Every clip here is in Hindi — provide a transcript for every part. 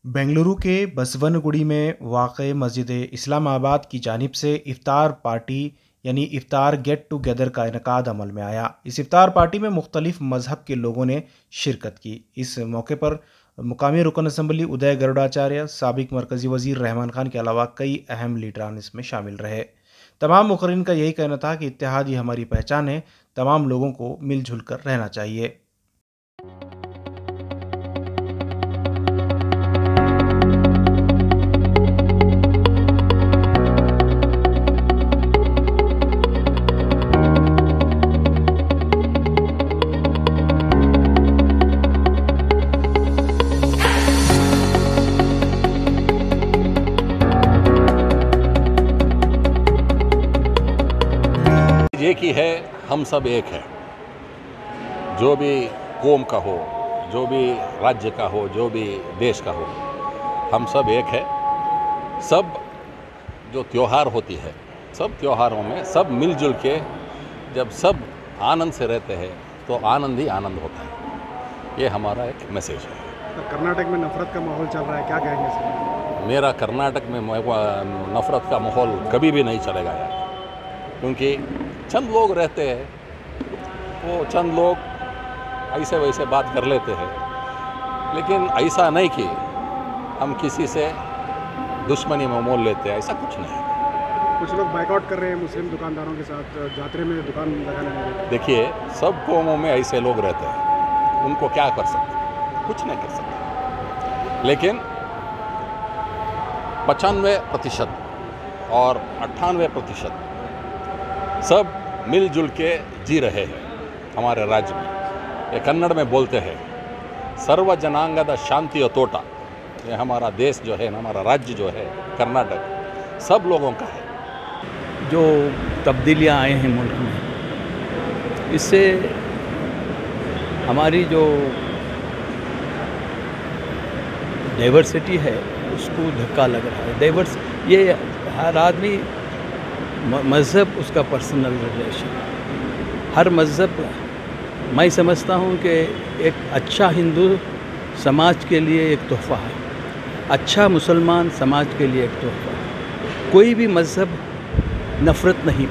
बेंगलुरु के बसवनगुडी में वाक़ मस्जिद इस्लामाबाद की जानिब से इफ्तार पार्टी यानी इफ्तार गेट टुगेदर का इनकाद अमल में आया। इस इफ्तार पार्टी में मुख्तलिफ मज़हब के लोगों ने शिरकत की। इस मौके पर मुकामी रुकन असम्बली उदय गरुड़ाचार्य, साबिक मरकज़ी वज़ीर रहमान खान के अलावा कई अहम लीडरान इसमें शामिल रहे। तमाम मुक़र्रिन का यही कहना था कि इत्तेहाद ही हमारी पहचान है, तमाम लोगों को मिलजुल कर रहना चाहिए। एक ही है, हम सब एक है। जो भी कौम का हो, जो भी राज्य का हो, जो भी देश का हो, हम सब एक है। सब जो त्यौहार होती है, सब त्योहारों में सब मिलजुल के जब सब आनंद से रहते हैं तो आनंद ही आनंद होता है। ये हमारा एक मैसेज है। कर्नाटक में नफरत का माहौल चल रहा है, क्या कहेंगे सर? मेरा कर्नाटक में नफरत का माहौल कभी भी नहीं चलेगा यार, क्योंकि चंद लोग रहते हैं, वो चंद लोग ऐसे वैसे बात कर लेते हैं, लेकिन ऐसा नहीं कि हम किसी से दुश्मनी में मोल लेते हैं, ऐसा कुछ नहीं। कुछ लोग बाइकआउट कर रहे हैं मुस्लिम दुकानदारों के साथ, जात्रे में दुकान लगाने में। देखिए, सब कौमों में ऐसे लोग रहते हैं, उनको क्या कर सकते, कुछ नहीं कर सकते। लेकिन 95% और 98% सब मिलजुल के जी रहे हैं हमारे राज्य में। ये कन्नड़ में बोलते हैं, सर्व जनांगद शांति अतोटा। ये हमारा देश जो है, हमारा राज्य जो है कर्नाटक, सब लोगों का है। जो तब्दीलियां आए हैं मुल्क में, इससे हमारी जो डाइवर्सिटी है उसको धक्का लग रहा है। ये हर आदमी मज़हब उसका पर्सनल रिलेशन, हर मज़हब मैं समझता हूँ कि एक अच्छा हिंदू समाज के लिए एक तोहफ़ा है, अच्छा मुसलमान समाज के लिए एक तोहफ़ा है। कोई भी मज़हब नफ़रत नहीं,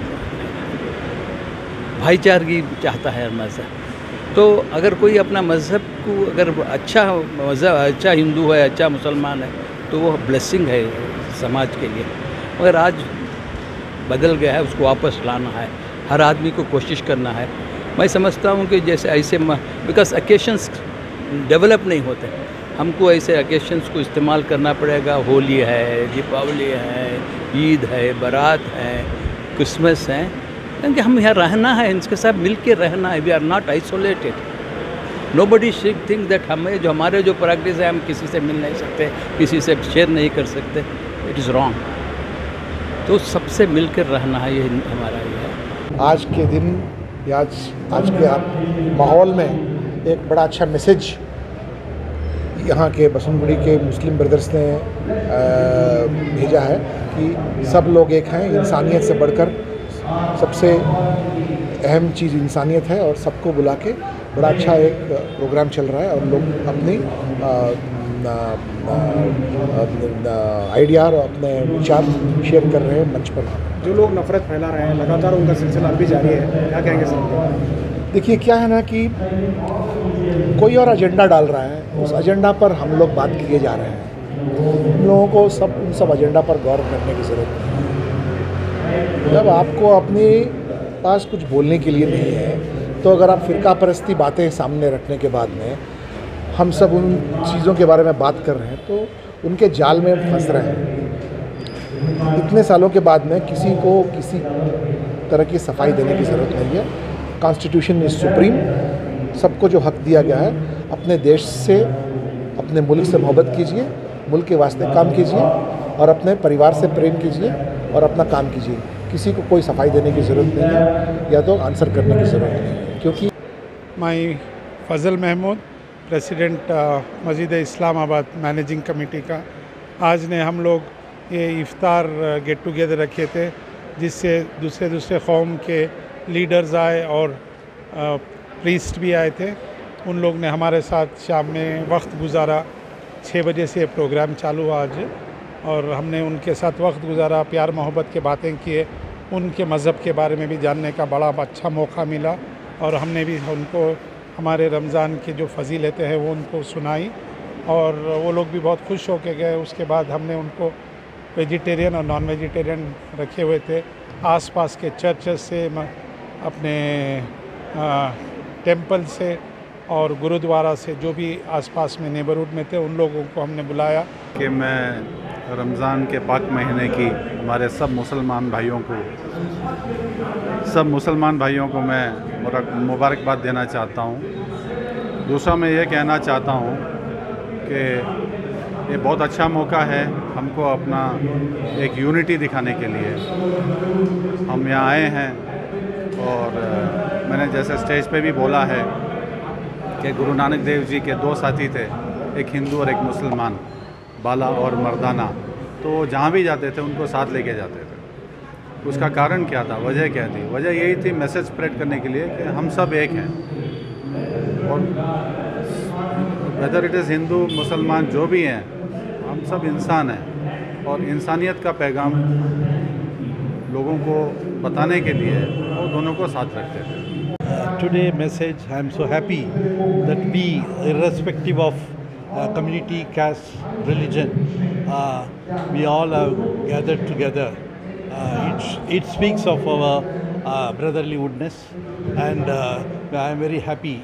भाईचारगी चाहता है हर मज़हब। तो अगर कोई अपना मज़हब को अगर अच्छा मज़हब, अच्छा हिंदू है, अच्छा मुसलमान है, तो वो ब्लेसिंग है समाज के लिए। मगर आज बदल गया है, उसको वापस लाना है, हर आदमी को कोशिश करना है। मैं समझता हूँ कि जैसे ऐसे बिकॉज ओकेशंस डेवलप नहीं होते, हमको ऐसे ओकेशंस को इस्तेमाल करना पड़ेगा। होली है, दीपावली है, ईद है, बारात है, क्रिसमस है, क्योंकि हम यहाँ रहना है, इनके साथ मिल के रहना है। We are not isolated. Nobody should think that हमें जो हमारे जो प्रैक्टिस है, हम किसी से मिल नहीं सकते, किसी से शेयर नहीं कर सकते। It is wrong. तो सबसे मिलकर रहना है, ये हमारा ये है। आज के दिन या आज के माहौल में एक बड़ा अच्छा मैसेज यहाँ के बसवनगुडी के मुस्लिम ब्रदर्स ने भेजा है कि सब लोग एक हैं। इंसानियत से बढ़कर सबसे अहम चीज़ इंसानियत है, और सबको बुला के बड़ा अच्छा एक प्रोग्राम चल रहा है, और लोग अपनी आइडिया और अपने विचार शेयर कर रहे हैं मंच पर। जो लोग नफरत फैला रहे हैं, लगातार उनका सिलसिला अभी जारी है, क्या कहेंगे सर? देखिए, क्या है ना कि कोई और एजेंडा डाल रहा है, उस एजेंडा पर हम लोग बात किए जा रहे हैं। हम लोगों को उन सब एजेंडा पर गौर करने की ज़रूरत नहीं है। जब आपको अपने पास कुछ बोलने के लिए नहीं है, तो अगर आप फ़िरका परस्ती बातें सामने रखने के बाद में हम सब उन चीज़ों के बारे में बात कर रहे हैं, तो उनके जाल में फंस रहे हैं। इतने सालों के बाद में किसी को किसी तरह की सफाई देने की ज़रूरत नहीं है। Constitution is supreme. सबको जो हक दिया गया है, अपने देश से, अपने मुल्क से मोहब्बत कीजिए, मुल्क के वास्ते काम कीजिए, और अपने परिवार से प्रेम कीजिए और अपना काम कीजिए। किसी को कोई सफाई देने की ज़रूरत नहीं है, या तो आंसर करने की ज़रूरत नहीं है। क्योंकि मैं फजल महमूद, प्रेसिडेंट मस्जिद इस्लामाबाद मैनेजिंग कमेटी का, आज ने हम लोग ये इफ्तार गेट टुगेदर रखे थे, जिससे दूसरे कौम के लीडर्स आए और प्रीस्ट भी आए थे। उन लोग ने हमारे साथ शाम में वक्त गुजारा। 6 बजे से प्रोग्राम चालू हुआ आज, और हमने उनके साथ वक्त गुजारा, प्यार मोहब्बत के बातें किए, उनके मज़हब के बारे में भी जानने का बड़ा अच्छा मौका मिला, और हमने भी उनको हमारे रमज़ान की जो फजीलतें हैं वो उनको सुनाई, और वो लोग भी बहुत खुश होके गए। उसके बाद हमने उनको वेजिटेरियन और नॉन वेजिटेरियन रखे हुए थे। आसपास के चर्चेस से, अपने टेंपल से और गुरुद्वारा से, जो भी आसपास में नेबरहुड में थे, उन लोगों को हमने बुलाया। कि मैं रमज़ान के पाक महीने की हमारे सब मुसलमान भाइयों को मैं मुबारकबाद देना चाहता हूँ। दूसरा मैं ये कहना चाहता हूँ कि ये बहुत अच्छा मौका है हमको अपना एक यूनिटी दिखाने के लिए। हम यहाँ आए हैं, और मैंने जैसे स्टेज पे भी बोला है कि गुरु नानक देव जी के 2 साथी थे, एक हिंदू और एक मुसलमान, बाला और मर्दाना। तो जहाँ भी जाते थे उनको साथ लेके जाते थे। उसका कारण क्या था, वजह क्या थी? वजह यही थी मैसेज स्प्रेड करने के लिए कि हम सब एक हैं, और वेदर इट इज़ हिंदू मुसलमान जो भी हैं, हम सब इंसान हैं, और इंसानियत का पैगाम लोगों को बताने के लिए वो दोनों को साथ रखते थे। Today message, I am so happy that we, irrespective of community, caste, religion, we all have gathered together. It speaks of our brotherlyhoodness, and I am very happy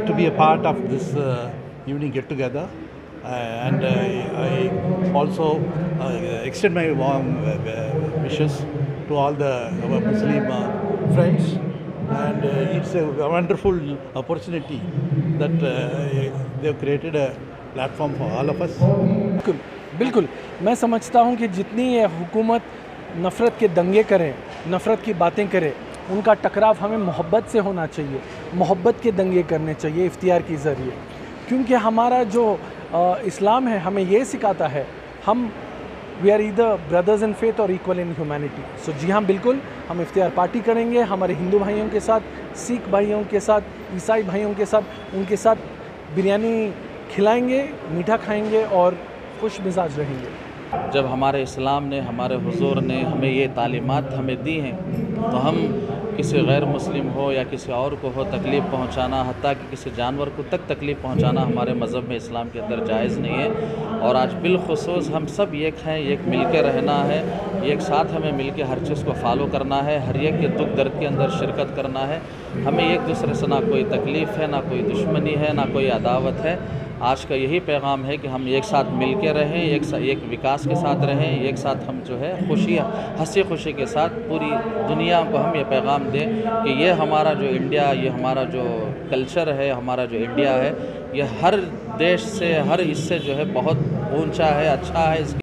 to be a part of this evening get together. And I also extend my warm wishes to all our Muslim friends. And it's a wonderful opportunity that they have created a platform for all of us. बिल्कुल मैं समझता हूँ कि जितनी ये हुकूमत नफ़रत के दंगे करे, नफ़रत की बातें करे, उनका टकराव हमें मोहब्बत से होना चाहिए, मोहब्बत के दंगे करने चाहिए इफ्तियार के ज़रिए। क्योंकि हमारा जो इस्लाम है हमें ये सिखाता है, हम we are either brothers in faith और इक्वल इन ह्यूमैनिटी। सो जी हाँ, बिल्कुल हम इफ्तियार पार्टी करेंगे हमारे हिंदू भाइयों के साथ, सिख भाइयों के साथ, ईसाई भाइयों के साथ, उनके साथ बिरयानी खिलाएंगे, मीठा खाएंगे और खुश मिजाज रहेंगे। जब हमारे इस्लाम ने, हमारे हुजूर ने हमें ये तालीमात हमें दी हैं, तो हम किसी गैर मुस्लिम हो या किसी और को हो तकलीफ़ पहुंचाना, हत्ता कि किसी जानवर को तक तकलीफ़ पहुंचाना हमारे मज़हब में, इस्लाम के अंदर जायज़ नहीं है। और आज बिलखुसूस हम सब एक हैं, एक मिल के रहना है, एक साथ हमें मिल के हर चीज़ को फॉलो करना है, हर एक के दुख दर्द के अंदर शिरकत करना है। हमें एक दूसरे से ना कोई तकलीफ़ है, ना कोई दुश्मनी है, ना कोई अदावत है। आज का यही पैगाम है कि हम एक साथ मिल के रहें, एक विकास के साथ रहें, एक साथ हम जो है हंसी खुशी के साथ पूरी दुनिया को हम ये पैगाम दें कि ये हमारा जो इंडिया, ये हमारा जो कल्चर है, हमारा जो इंडिया है, ये हर देश से, हर इससे जो है बहुत ऊंचा है, अच्छा है।